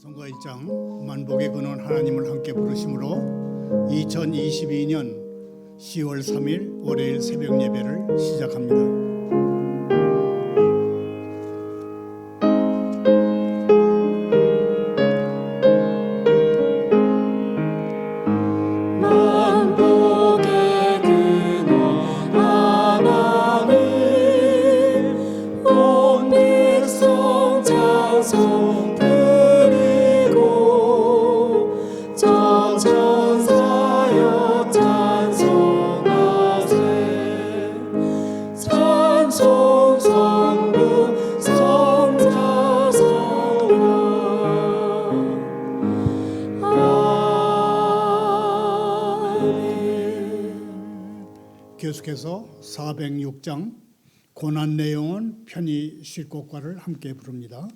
선거 1장 만복의 근원 하나님을 함께 부르심으로 2022년 10월 3일 월요일 새벽 예배를 시작합니다. 계속해서 406장 고난 내용은 편히 쉴 곳과를 함께 부릅니다.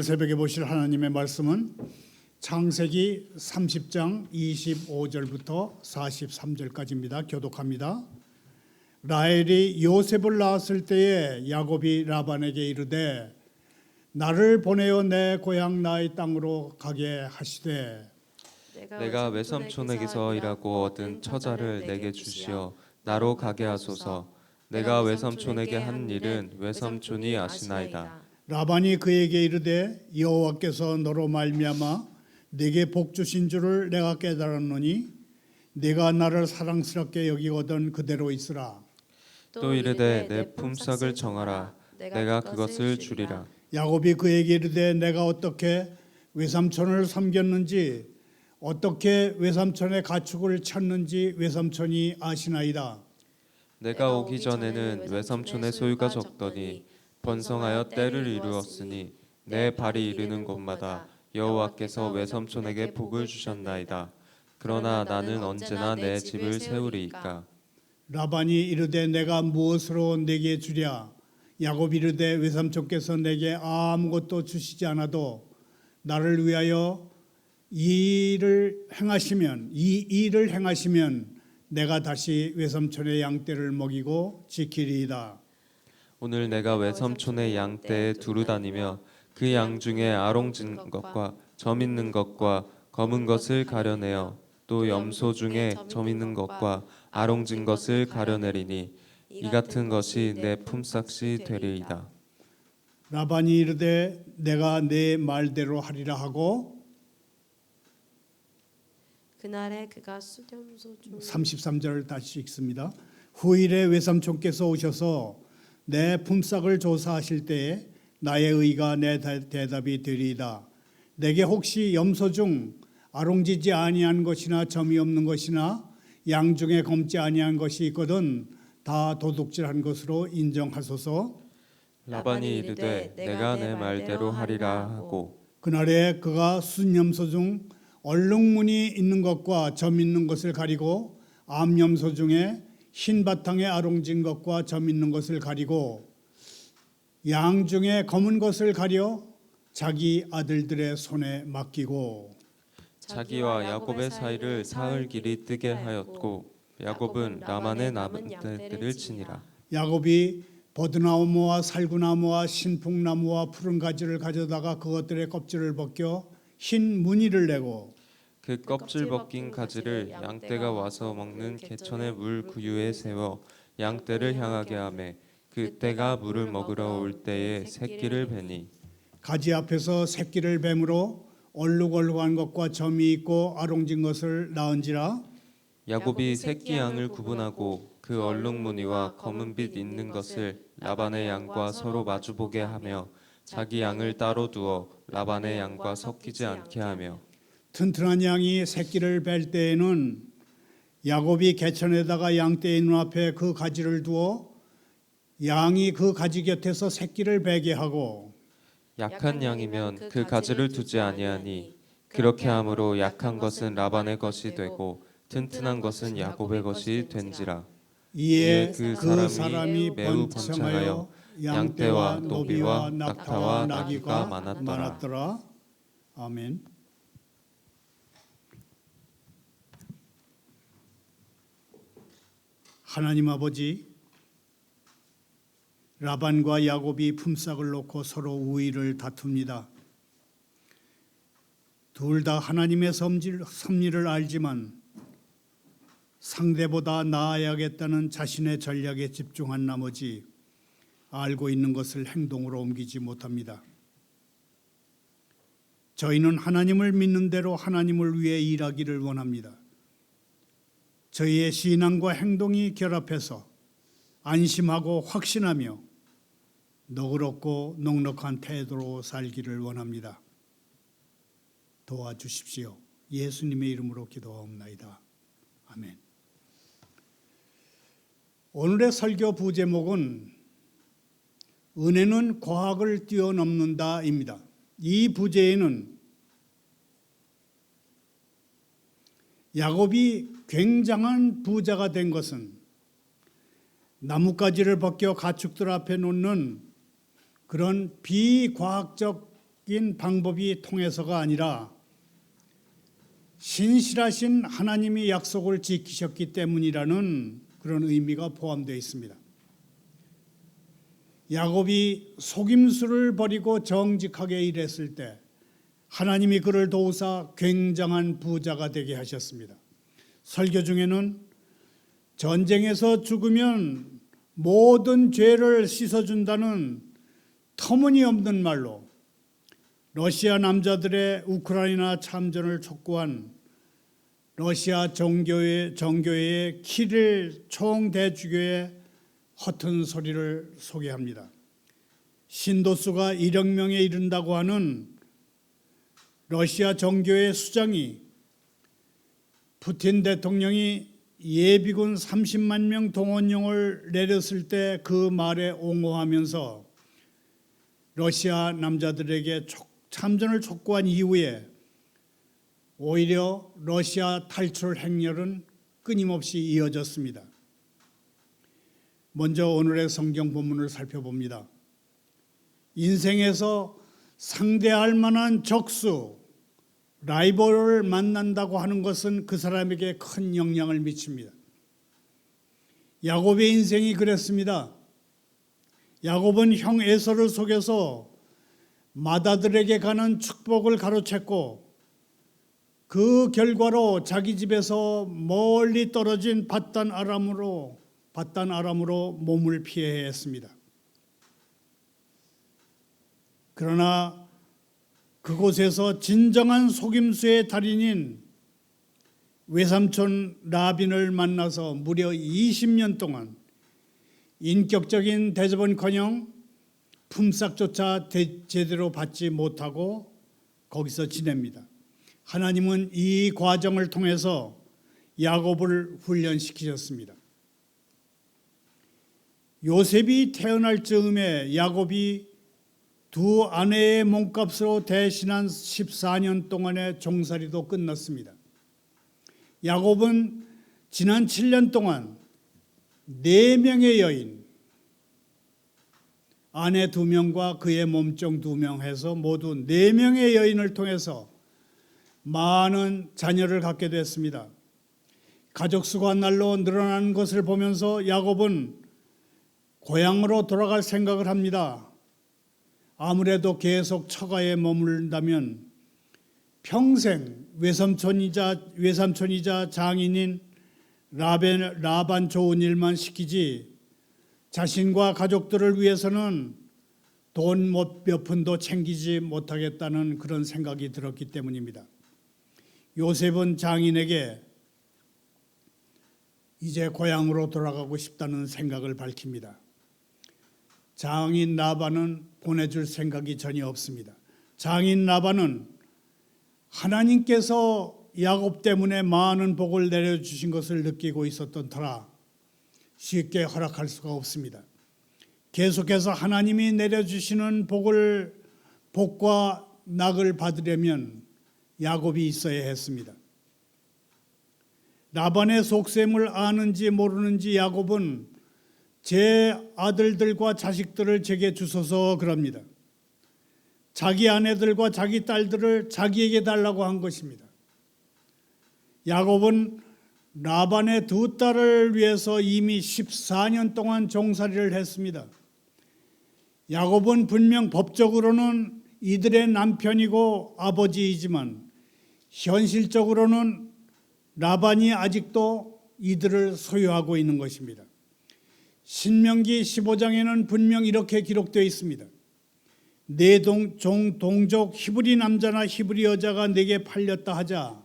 오늘 새벽에 보실 하나님의 말씀은 창세기 30장 25절부터 43절까지입니다. 교독합니다. 라헬이 요셉을 낳았을 때에 야곱이 라반에게 이르되 나를 보내어 내 고향 나의 땅으로 가게 하시되 내가 외삼촌에게서 일하고 얻은 처자를 내게 주시어 나로 가게 하소서. 내가 외삼촌에게 한 일은 외삼촌이 아시나이다. 라반이 그에게 이르되 여호와께서 너로 말미암아 내게 복 주신 줄을 내가 깨달았노니 내가 나를 사랑스럽게 여기거든 그대로 있으라. 또 이르되 내 품삯을 정하라. 내가 그것을 주리라. 야곱이 그에게 이르되 내가 어떻게 외삼촌을 섬겼는지 어떻게 외삼촌의 가축을 찾는지 외삼촌이 아시나이다. 내가 오기 전에는 외삼촌의 소유가 적더니 번성하여 때를 이루었으니 내 발이 이르는 곳마다 여호와께서 외삼촌에게 복을 주셨나이다. 그러나 나는 언제나 내 집을 세우리이까. 라반이 이르되 내가 무엇으로 내게 주랴. 야곱이 이르되 외삼촌께서 내게 아무것도 주시지 않아도 나를 위하여 이 일을 행하시면 내가 다시 외삼촌의 양떼를 먹이고 지키리이다. 오늘 내가 외삼촌의 양떼에 두루 다니며 그 양 중에 아롱진 것과 점 있는 것과 검은 것을 가려내어 또 염소 중에 점 있는 것과 아롱진 것을 가려내리니 이 같은 것이 내 품삯이 되리이다. 라반이 이르되 내가 내 말대로 하리라 하고 그날에 그가 수렴소 중 33절을 다시 읽습니다. 후일에 외삼촌께서 오셔서 내 품삯을 조사하실 때에 나의 의가 내 대답이 되리이다. 내게 혹시 염소 중 아롱지지 아니한 것이나 점이 없는 것이나 양 중에 검지 아니한 것이 있거든 다 도둑질한 것으로 인정하소서. 라반이 이르되 내가 내 말대로 하리라 하고 그날에 그가 순염소 중 얼룩무늬 있는 것과 점 있는 것을 가리고 암염소 중에 흰 바탕에 아롱진 것과 점 있는 것을 가리고 양 중에 검은 것을 가려 자기 아들들의 손에 맡기고 자기와 야곱의 사이를 사흘 길이 뜨게 하였고 야곱은 라반의 남은 때들을 치니라. 야곱이 버드나무와 살구나무와 신풍나무와 푸른 가지를 가져다가 그것들의 껍질을 벗겨 흰 무늬를 내고 그 껍질 벗긴 가지를 양떼가 와서 먹는 개천의 물 구유에 세워 양떼를 향하게 하매 그 떼가 물을 먹으러 올 때에 새끼를 베니 가지 앞에서 새끼를 뱀으로 얼룩얼룩한 것과 점이 있고 아롱진 것을 낳은지라. 야곱이 새끼 양을 구분하고 그 얼룩무늬와 검은빛 있는 것을 라반의 양과 서로 마주보게 하며 자기 양을 따로 두어 라반의 양과 섞이지 않게 하며 튼튼한 양이 새끼를 뺄 때에는 야곱이 개천에다가 양떼의 눈앞에 그 가지를 두어 양이 그 가지 곁에서 새끼를 베게 하고 약한 양이면 그 가지를 두지 아니하니 그렇게 함으로 약한 것은 라반의 것이 되고 튼튼한 것은 야곱의 것이 된지라. 이에 그 그 사람이 사람이 매우 번창하여 번창하여 양떼와 양떼와 노비와 노비와 낙타와 낙타와 나귀가 나귀가 많았더라. 아멘. 하나님 아버지, 라반과 야곱이 품삯을 놓고 서로 우위를 다툽니다. 둘 다 하나님의 섭리를 알지만 상대보다 나아야겠다는 자신의 전략에 집중한 나머지 알고 있는 것을 행동으로 옮기지 못합니다. 저희는 하나님을 믿는 대로 하나님을 위해 일하기를 원합니다. 저희의 신앙과 행동이 결합해서 안심하고 확신하며 너그럽고 넉넉한 태도로 살기를 원합니다. 도와주십시오. 예수님의 이름으로 기도하옵나이다. 아멘. 오늘의 설교 부제목은 은혜는 과학을 뛰어넘는다입니다. 이 부제에는 야곱이 굉장한 부자가 된 것은 나뭇가지를 벗겨 가축들 앞에 놓는 그런 비과학적인 방법이 통해서가 아니라 신실하신 하나님이 약속을 지키셨기 때문이라는 그런 의미가 포함되어 있습니다. 야곱이 속임수를 버리고 정직하게 일했을 때 하나님이 그를 도우사 굉장한 부자가 되게 하셨습니다. 설교 중에는 전쟁에서 죽으면 모든 죄를 씻어준다는 터무니없는 말로 러시아 남자들의 우크라이나 참전을 촉구한 러시아 정교회의 키릴 총대주교의 허튼 소리를 소개합니다. 신도수가 1억 명에 이른다고 하는 러시아 정교회 수장이 푸틴 대통령이 예비군 30만 명 동원령을 내렸을 때 그 말에 옹호하면서 러시아 남자들에게 참전을 촉구한 이후에 오히려 러시아 탈출 행렬은 끊임없이 이어졌습니다. 먼저 오늘의 성경 본문을 살펴봅니다. 인생에서 상대할 만한 적수, 라이벌을 만난다고 하는 것은 그 사람에게 큰 영향을 미칩니다. 야곱의 인생이 그랬습니다. 야곱은 형 에서를 속여서 마다들에게 가는 축복을 가로챘고 그 결과로 자기 집에서 멀리 떨어진 밧단 아람으로 몸을 피해야 했습니다. 그러나 그곳에서 진정한 속임수의 달인인 외삼촌 라빈을 만나서 무려 20년 동안 인격적인 대접은커녕 품삯조차 제대로 받지 못하고 거기서 지냅니다. 하나님은 이 과정을 통해서 야곱을 훈련시키셨습니다. 요셉이 태어날 즈음에 야곱이 두 아내의 몸값으로 대신한 14년 동안의 종살이도 끝났습니다. 야곱은 지난 7년 동안 4명의 여인, 아내 2명과 그의 몸종 2명 해서 모두 4명의 여인을 통해서 많은 자녀를 갖게 됐습니다. 가족 수가 날로 늘어나는 것을 보면서 야곱은 고향으로 돌아갈 생각을 합니다. 아무래도 계속 처가에 머무른다면 평생 외삼촌이자 장인인 라반 좋은 일만 시키지 자신과 가족들을 위해서는 돈 몇 푼도 챙기지 못하겠다는 그런 생각이 들었기 때문입니다. 요셉은 장인에게 이제 고향으로 돌아가고 싶다는 생각을 밝힙니다. 장인 라반은 보내줄 생각이 전혀 없습니다. 장인 라반은 하나님께서 야곱 때문에 많은 복을 내려주신 것을 느끼고 있었던 터라 쉽게 허락할 수가 없습니다. 계속해서 하나님이 내려주시는 복과 낙을 받으려면 야곱이 있어야 했습니다. 라반의 속셈을 아는지 모르는지 야곱은 제 아들들과 자식들을 제게 주소서 그럽니다. 자기 아내들과 자기 딸들을 자기에게 달라고 한 것입니다. 야곱은 라반의 2 딸을 위해서 이미 14년 동안 종살이를 했습니다. 야곱은 분명 법적으로는 이들의 남편이고 아버지이지만 현실적으로는 라반이 아직도 이들을 소유하고 있는 것입니다. 신명기 15장에는 분명 이렇게 기록되어 있습니다. 내 동족 히브리 남자나 히브리 여자가 내게 팔렸다 하자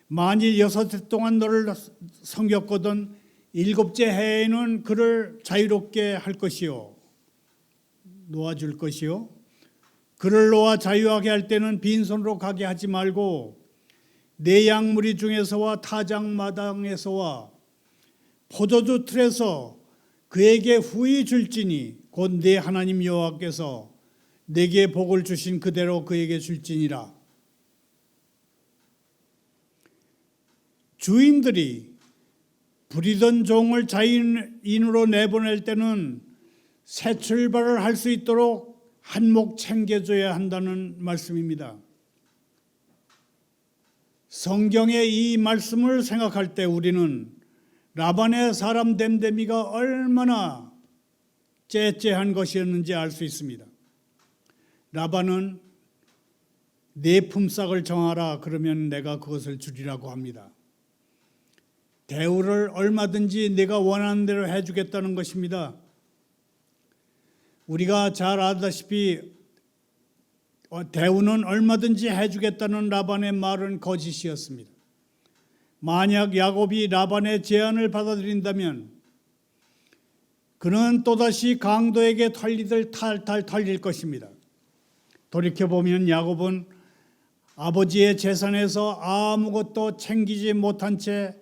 만일 6해 동안 너를 섬겼거든 7째 해에는 그를 자유롭게 할 것이요 놓아줄 것이요 그를 놓아 자유하게 할 때는 빈손으로 가게 하지 말고 내 양무리 중에서와 타작마당에서와 포도주 틀에서 그에게 후히 줄지니 곧 내 하나님 여호와께서 내게 복을 주신 그대로 그에게 줄지니라. 주인들이 부리던 종을 자유인으로 내보낼 때는 새 출발을 할 수 있도록 한몫 챙겨줘야 한다는 말씀입니다. 성경의 이 말씀을 생각할 때 우리는 라반의 사람 됨됨이가 얼마나 째째한 것이었는지 알 수 있습니다. 라반은 내 품삯을 정하라 그러면 내가 그것을 주리라고 합니다. 대우를 얼마든지 내가 원하는 대로 해주겠다는 것입니다. 우리가 잘 알다시피 대우는 얼마든지 해주겠다는 라반의 말은 거짓이었습니다. 만약 야곱이 라반의 제안을 받아들인다면 그는 또다시 강도에게 털리듯 탈탈 털릴 것입니다. 돌이켜보면 야곱은 아버지의 재산에서 아무것도 챙기지 못한 채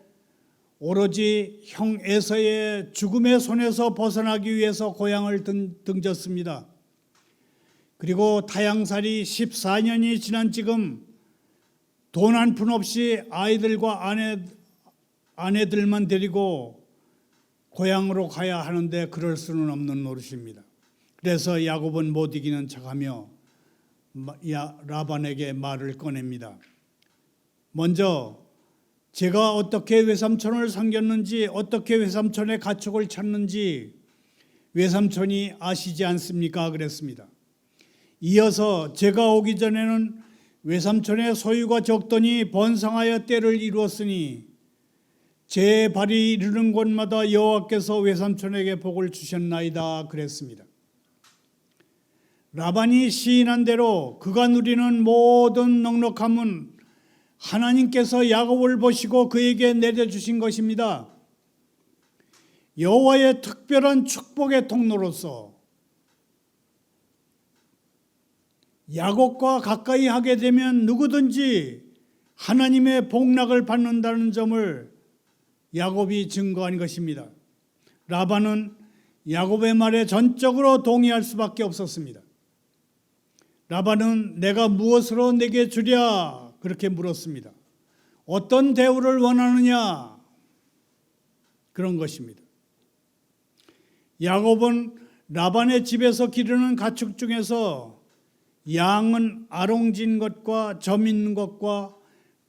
오로지 형 에서의 죽음의 손에서 벗어나기 위해서 고향을 등졌습니다. 그리고 타향살이 14년이 지난 지금 돈 한 푼 없이 아이들과 아내들만 데리고 고향으로 가야 하는데 그럴 수는 없는 노릇입니다. 그래서 야곱은 못 이기는 척하며 라반에게 말을 꺼냅니다. 먼저 제가 어떻게 외삼촌을 섬겼는지, 어떻게 외삼촌의 가축을 찾는지 외삼촌이 아시지 않습니까? 그랬습니다. 이어서 제가 오기 전에는 외삼촌의 소유가 적더니 번성하여 때를 이루었으니 제 발이 이르는 곳마다 여호와께서 외삼촌에게 복을 주셨나이다 그랬습니다. 라반이 시인한 대로 그가 누리는 모든 넉넉함은 하나님께서 야곱을 보시고 그에게 내려주신 것입니다. 여호와의 특별한 축복의 통로로서 야곱과 가까이 하게 되면 누구든지 하나님의 복락을 받는다는 점을 야곱이 증거한 것입니다. 라반은 야곱의 말에 전적으로 동의할 수밖에 없었습니다. 라반은 내가 무엇으로 내게 주랴 그렇게 물었습니다. 어떤 대우를 원하느냐 그런 것입니다. 야곱은 라반의 집에서 기르는 가축 중에서 양은 아롱진 것과 점 있는 것과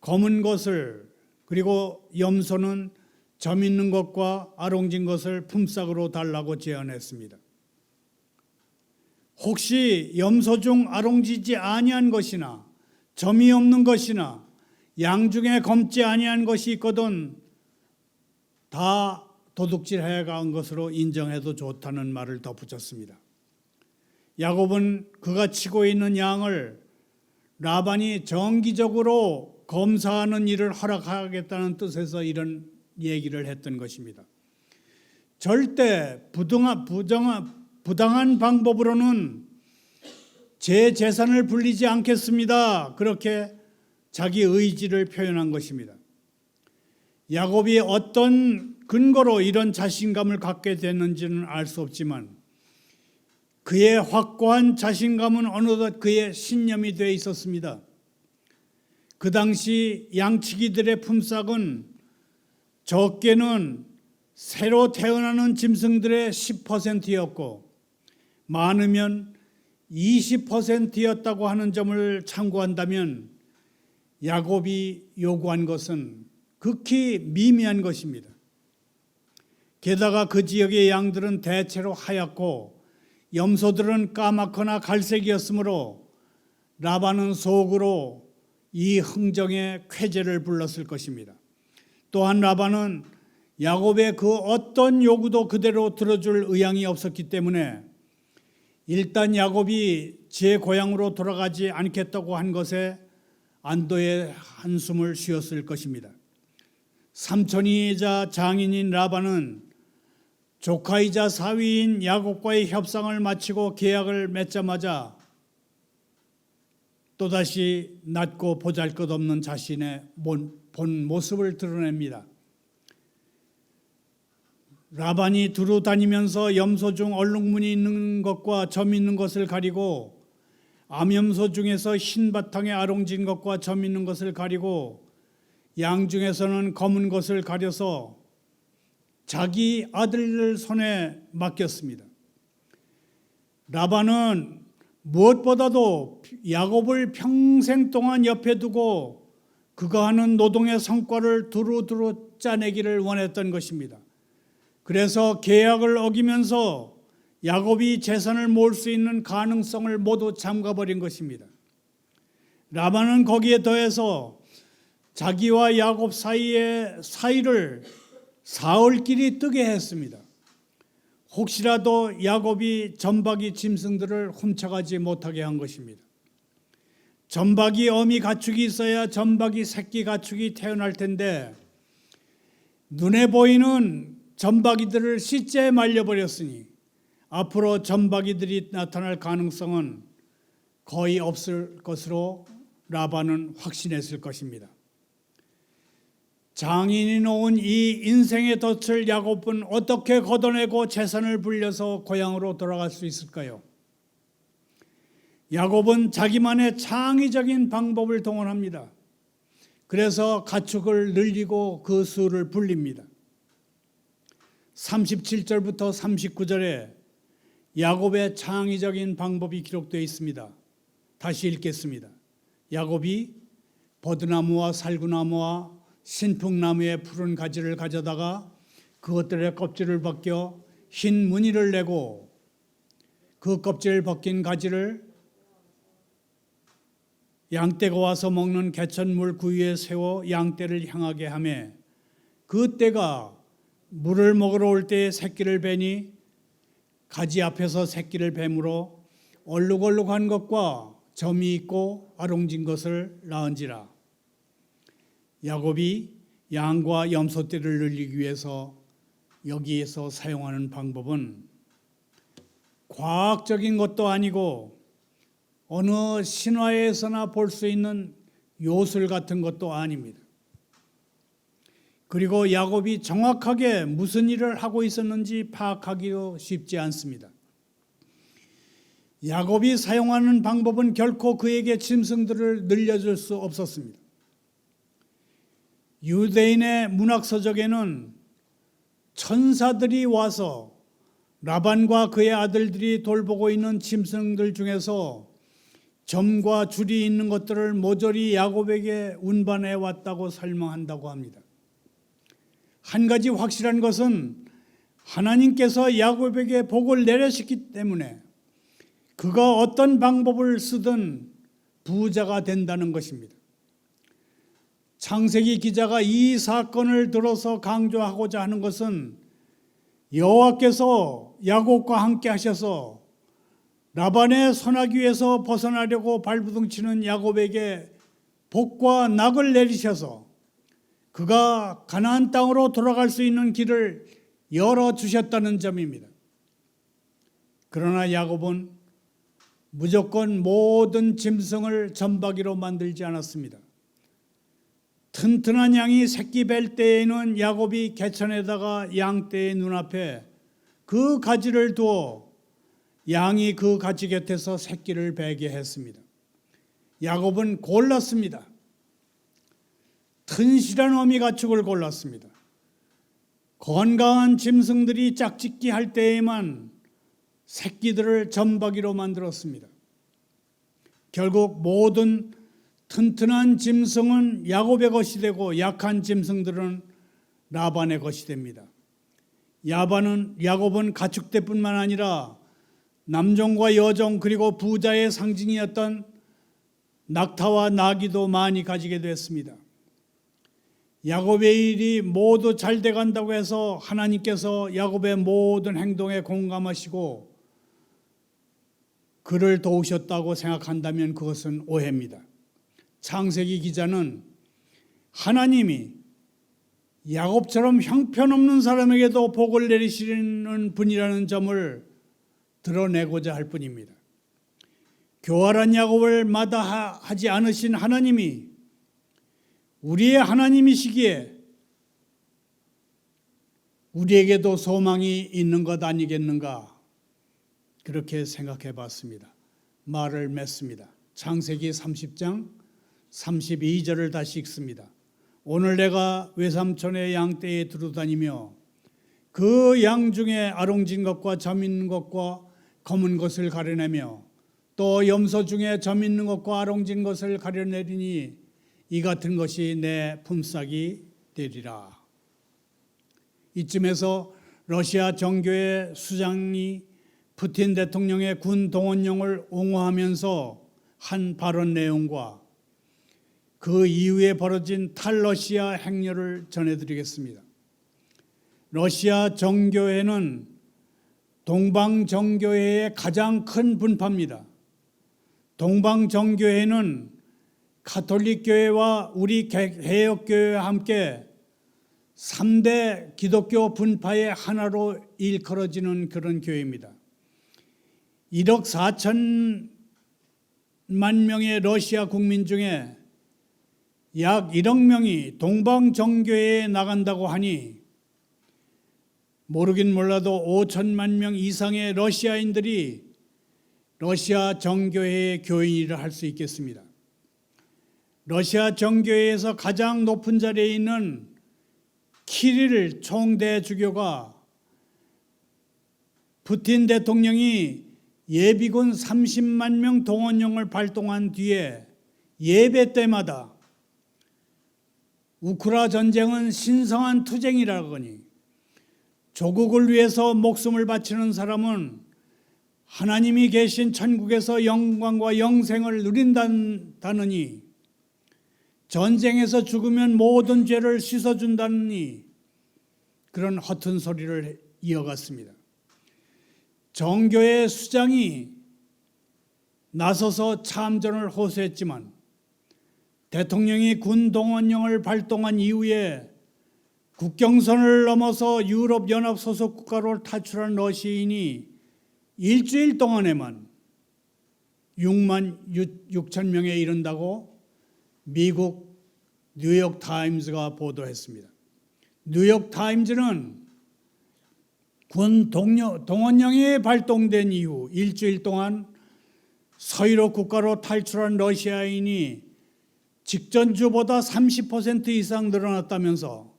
검은 것을, 그리고 염소는 점 있는 것과 아롱진 것을 품삯으로 달라고 제안했습니다. 혹시 염소 중 아롱지지 아니한 것이나 점이 없는 것이나 양 중에 검지 아니한 것이 있거든 다 도둑질해 간 것으로 인정해도 좋다는 말을 덧붙였습니다. 야곱은 그가 치고 있는 양을 라반이 정기적으로 검사하는 일을 허락하겠다는 뜻에서 이런 얘기를 했던 것입니다. 절대 부당한 방법으로는 제 재산을 불리지 않겠습니다. 그렇게 자기 의지를 표현한 것입니다. 야곱이 어떤 근거로 이런 자신감을 갖게 됐는지는 알 수 없지만 그의 확고한 자신감은 어느덧 그의 신념이 되어 있었습니다. 그 당시 양치기들의 품삯은 적게는 새로 태어나는 짐승들의 10%였고 많으면 20%였다고 하는 점을 참고한다면 야곱이 요구한 것은 극히 미미한 것입니다. 게다가 그 지역의 양들은 대체로 하얗고 염소들은 까맣거나 갈색이었으므로 라반은 속으로 이 흥정에 쾌재를 불렀을 것입니다. 또한 라반은 야곱의 그 어떤 요구도 그대로 들어줄 의향이 없었기 때문에 일단 야곱이 제 고향으로 돌아가지 않겠다고 한 것에 안도의 한숨을 쉬었을 것입니다. 삼촌이자 장인인 라반은 조카이자 사위인 야곱과의 협상을 마치고 계약을 맺자마자 또다시 낮고 보잘것없는 자신의 본 모습을 드러냅니다. 라반이 두루 다니면서 염소 중 얼룩무늬 있는 것과 점 있는 것을 가리고 암염소 중에서 흰 바탕에 아롱진 것과 점 있는 것을 가리고 양 중에서는 검은 것을 가려서 자기 아들들 손에 맡겼습니다. 라반은 무엇보다도 야곱을 평생 동안 옆에 두고 그가 하는 노동의 성과를 두루두루 짜내기를 원했던 것입니다. 그래서 계약을 어기면서 야곱이 재산을 모을 수 있는 가능성을 모두 잠가버린 것입니다. 라반은 거기에 더해서 자기와 야곱 사이의 사이를 사흘길이 뜨게 했습니다. 혹시라도 야곱이 점박이 짐승들을 훔쳐가지 못하게 한 것입니다. 점박이 어미 가축이 있어야 점박이 새끼 가축이 태어날 텐데 눈에 보이는 점박이들을 씻재 말려버렸으니 앞으로 점박이들이 나타날 가능성은 거의 없을 것으로 라반은 확신했을 것입니다. 장인이 놓은 이 인생의 덫을 야곱은 어떻게 걷어내고 재산을 불려서 고향으로 돌아갈 수 있을까요? 야곱은 자기만의 창의적인 방법을 동원합니다. 그래서 가축을 늘리고 그 수를 불립니다. 37절부터 39절에 야곱의 창의적인 방법이 기록되어 있습니다. 다시 읽겠습니다. 야곱이 버드나무와 살구나무와 신풍나무의 푸른 가지를 가져다가 그것들의 껍질을 벗겨 흰 무늬를 내고 그 껍질을 벗긴 가지를 양떼가 와서 먹는 개천물 구유에 세워 양떼를 향하게 하며 그 떼가 물을 먹으러 올 때에 새끼를 베니 가지 앞에서 새끼를 뱀으로 얼룩얼룩한 것과 점이 있고 아롱진 것을 낳은지라. 야곱이 양과 염소떼를 늘리기 위해서 여기에서 사용하는 방법은 과학적인 것도 아니고 어느 신화에서나 볼 수 있는 요술 같은 것도 아닙니다. 그리고 야곱이 정확하게 무슨 일을 하고 있었는지 파악하기도 쉽지 않습니다. 야곱이 사용하는 방법은 결코 그에게 짐승들을 늘려줄 수 없었습니다. 유대인의 문학서적에는 천사들이 와서 라반과 그의 아들들이 돌보고 있는 짐승들 중에서 점과 줄이 있는 것들을 모조리 야곱에게 운반해 왔다고 설명한다고 합니다. 한 가지 확실한 것은 하나님께서 야곱에게 복을 내리셨기 때문에 그가 어떤 방법을 쓰든 부자가 된다는 것입니다. 창세기 기자가 이 사건을 들어서 강조하고자 하는 것은 여호와께서 야곱과 함께 하셔서 라반의 손아귀에서 벗어나려고 발부둥치는 야곱에게 복과 낙을 내리셔서 그가 가나안 땅으로 돌아갈 수 있는 길을 열어주셨다는 점입니다. 그러나 야곱은 무조건 모든 짐승을 점박이로 만들지 않았습니다. 튼튼한 양이 새끼 뵐 때에는 야곱이 개천에다가 양떼의 눈앞에 그 가지를 두어 양이 그 가지 곁에서 새끼를 베게 했습니다. 야곱은 골랐습니다. 튼실한 어미 가축을 골랐습니다. 건강한 짐승들이 짝짓기 할 때에만 새끼들을 점박이로 만들었습니다. 결국 모든 튼튼한 짐승은 야곱의 것이 되고 약한 짐승들은 라반의 것이 됩니다. 야곱은 가축대뿐만 아니라 남종과 여종 그리고 부자의 상징이었던 낙타와 나귀도 많이 가지게 됐습니다. 야곱의 일이 모두 잘 돼간다고 해서 하나님께서 야곱의 모든 행동에 공감하시고 그를 도우셨다고 생각한다면 그것은 오해입니다. 창세기 기자는 하나님이 야곱처럼 형편없는 사람에게도 복을 내리시는 분이라는 점을 드러내고자 할 뿐입니다. 교활한 야곱을 마다하지 않으신 하나님이 우리의 하나님이시기에 우리에게도 소망이 있는 것 아니겠는가 그렇게 생각해 봤습니다. 말을 맺습니다. 창세기 30장 32절을 다시 읽습니다. 오늘 내가 외삼촌의 양떼에 두루다니며 그 양 중에 아롱진 것과 점 있는 것과 검은 것을 가려내며 또 염소 중에 점 있는 것과 아롱진 것을 가려내리니 이 같은 것이 내 품삯이 되리라. 이쯤에서 러시아 정교회 수장이 푸틴 대통령의 군 동원령을 옹호하면서 한 발언 내용과 그 이후에 벌어진 탈러시아 행렬을 전해드리겠습니다. 러시아 정교회는 동방정교회의 가장 큰 분파입니다. 동방정교회는 가톨릭교회와 우리 개혁교회와 함께 3대 기독교 분파의 하나로 일컬어지는 그런 교회입니다. 1억 4천만 명의 러시아 국민 중에 약 1억 명이 동방정교회에 나간다고 하니 모르긴 몰라도 5천만 명 이상의 러시아인들이 러시아 정교회의 교인이라 할 수 있겠습니다. 러시아 정교회에서 가장 높은 자리에 있는 키릴 총대주교가 푸틴 대통령이 예비군 30만 명 동원령을 발동한 뒤에 예배 때마다 우크라 전쟁은 신성한 투쟁이라거니 조국을 위해서 목숨을 바치는 사람은 하나님이 계신 천국에서 영광과 영생을 누린다느니 전쟁에서 죽으면 모든 죄를 씻어준다느니 그런 허튼 소리를 이어갔습니다. 정교회 수장이 나서서 참전을 호소했지만 대통령이 군 동원령을 발동한 이후에 국경선을 넘어서 유럽연합 소속 국가로 탈출한 러시아인이 일주일 동안에만 6만 6천 명에 이른다고 미국 뉴욕타임즈가 보도했습니다. 뉴욕타임즈는 군 동원령이 발동된 이후 일주일 동안 서유럽 국가로 탈출한 러시아인이 직전주보다 30% 이상 늘어났다면서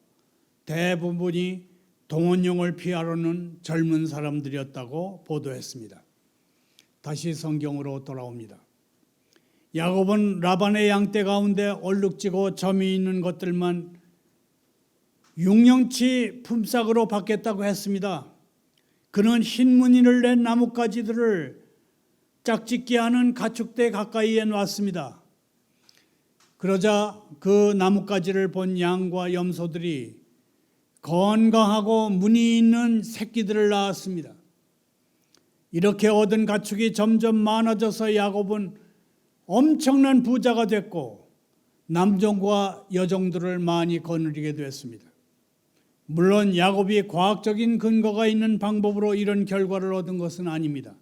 대부분이 동원령을 피하려는 젊은 사람들이었다고 보도했습니다. 다시 성경으로 돌아옵니다. 야곱은 라반의 양떼 가운데 얼룩지고 점이 있는 것들만 6년치 품삯으로 받겠다고 했습니다. 그는 흰 무늬를 낸 나뭇가지들을 짝짓기 하는 가축대 가까이에 놨습니다. 그러자 그 나뭇가지를 본 양과 염소들이 건강하고 무늬 있는 새끼들을 낳았습니다. 이렇게 얻은 가축이 점점 많아져서 야곱은 엄청난 부자가 됐고 남종과 여종들을 많이 거느리게 됐습니다. 물론 야곱이 과학적인 근거가 있는 방법으로 이런 결과를 얻은 것은 아닙니다.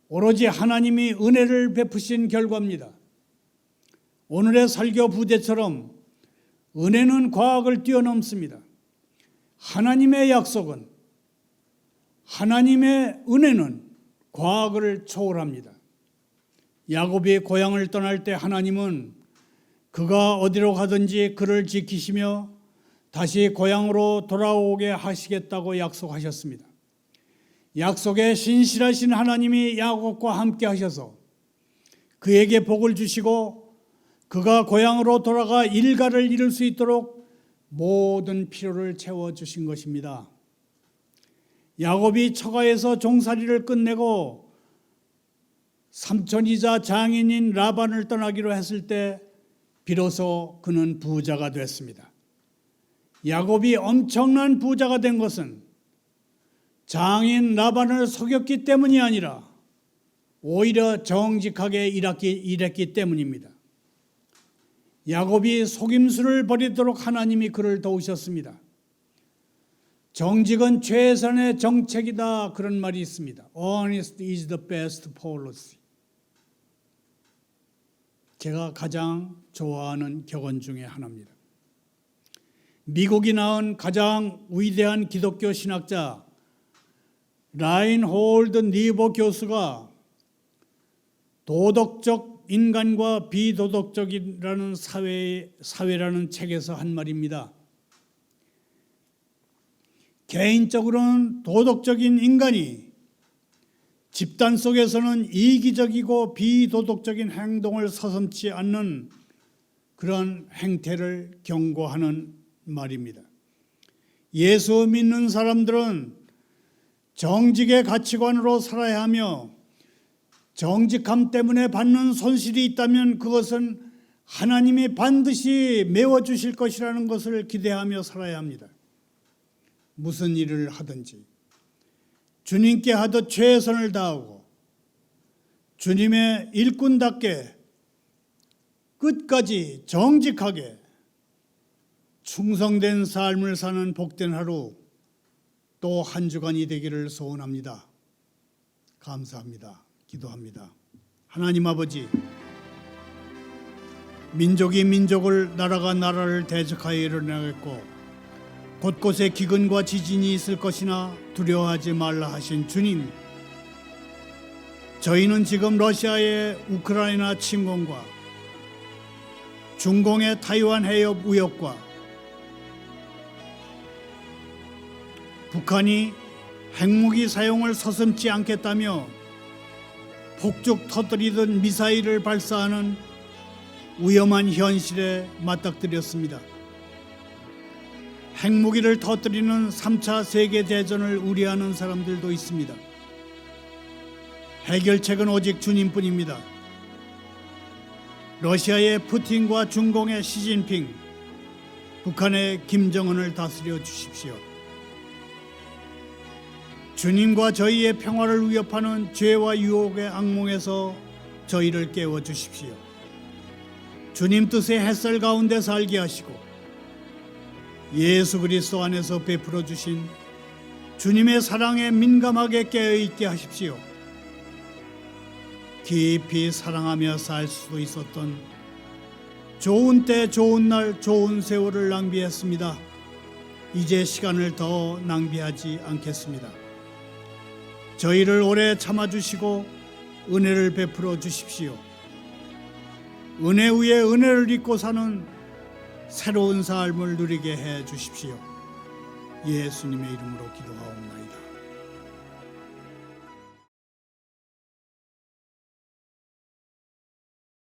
오로지 하나님이 은혜를 베푸신 결과입니다. 오늘의 설교 부제처럼 은혜는 과학을 뛰어넘습니다. 하나님의 약속은, 하나님의 은혜는 과학을 초월합니다. 야곱이 고향을 떠날 때 하나님은 그가 어디로 가든지 그를 지키시며 다시 고향으로 돌아오게 하시겠다고 약속하셨습니다. 약속에 신실하신 하나님이 야곱과 함께 하셔서 그에게 복을 주시고 그가 고향으로 돌아가 일가를 이룰 수 있도록 모든 필요를 채워주신 것입니다. 야곱이 처가에서 종살이를 끝내고 삼촌이자 장인인 라반을 떠나기로 했을 때 비로소 그는 부자가 됐습니다. 야곱이 엄청난 부자가 된 것은 장인 라반을 속였기 때문이 아니라 오히려 정직하게 일했기 때문입니다. 야곱이 속임수를 버리도록 하나님이 그를 도우셨습니다. 정직은 최선의 정책이다, 그런 말이 있습니다. Honest is the best policy. 제가 가장 좋아하는 격언 중에 하나입니다. 미국이 낳은 가장 위대한 기독교 신학자 라인홀드 니버 교수가 도덕적 인간과 비도덕적이라는 사회라는 책에서 한 말입니다. 개인적으로는 도덕적인 인간이 집단 속에서는 이기적이고 비도덕적인 행동을 서슴지 않는 그런 행태를 경고하는 말입니다. 예수 믿는 사람들은 정직의 가치관으로 살아야 하며 정직함 때문에 받는 손실이 있다면 그것은 하나님이 반드시 메워주실 것이라는 것을 기대하며 살아야 합니다. 무슨 일을 하든지 주님께 하듯 최선을 다하고 주님의 일꾼답게 끝까지 정직하게 충성된 삶을 사는 복된 하루, 또 한 주간이 되기를 소원합니다. 감사합니다. 기도합니다. 하나님 아버지, 민족이 민족을, 나라가 나라를 대적하여 일어나겠고 곳곳에 기근과 지진이 있을 것이나 두려워하지 말라 하신 주님, 저희는 지금 러시아의 우크라이나 침공과 중공의 타이완 해협 위협과 북한이 핵무기 사용을 서슴지 않겠다며 폭죽 터뜨리던 미사일을 발사하는 위험한 현실에 맞닥뜨렸습니다. 핵무기를 터뜨리는 3차 세계대전을 우려하는 사람들도 있습니다. 해결책은 오직 주님뿐입니다. 러시아의 푸틴과 중공의 시진핑, 북한의 김정은을 다스려 주십시오. 주님과 저희의 평화를 위협하는 죄와 유혹의 악몽에서 저희를 깨워 주십시오. 주님 뜻의 햇살 가운데 살게 하시고 예수 그리스도 안에서 베풀어 주신 주님의 사랑에 민감하게 깨어 있게 하십시오. 깊이 사랑하며 살 수도 있었던 좋은 때, 좋은 날, 좋은 세월을 낭비했습니다. 이제 시간을 더 낭비하지 않겠습니다. 저희를 오래 참아주시고 은혜를 베풀어 주십시오. 은혜 위에 은혜를 입고 사는 새로운 삶을 누리게 해 주십시오. 예수님의 이름으로 기도하옵나이다.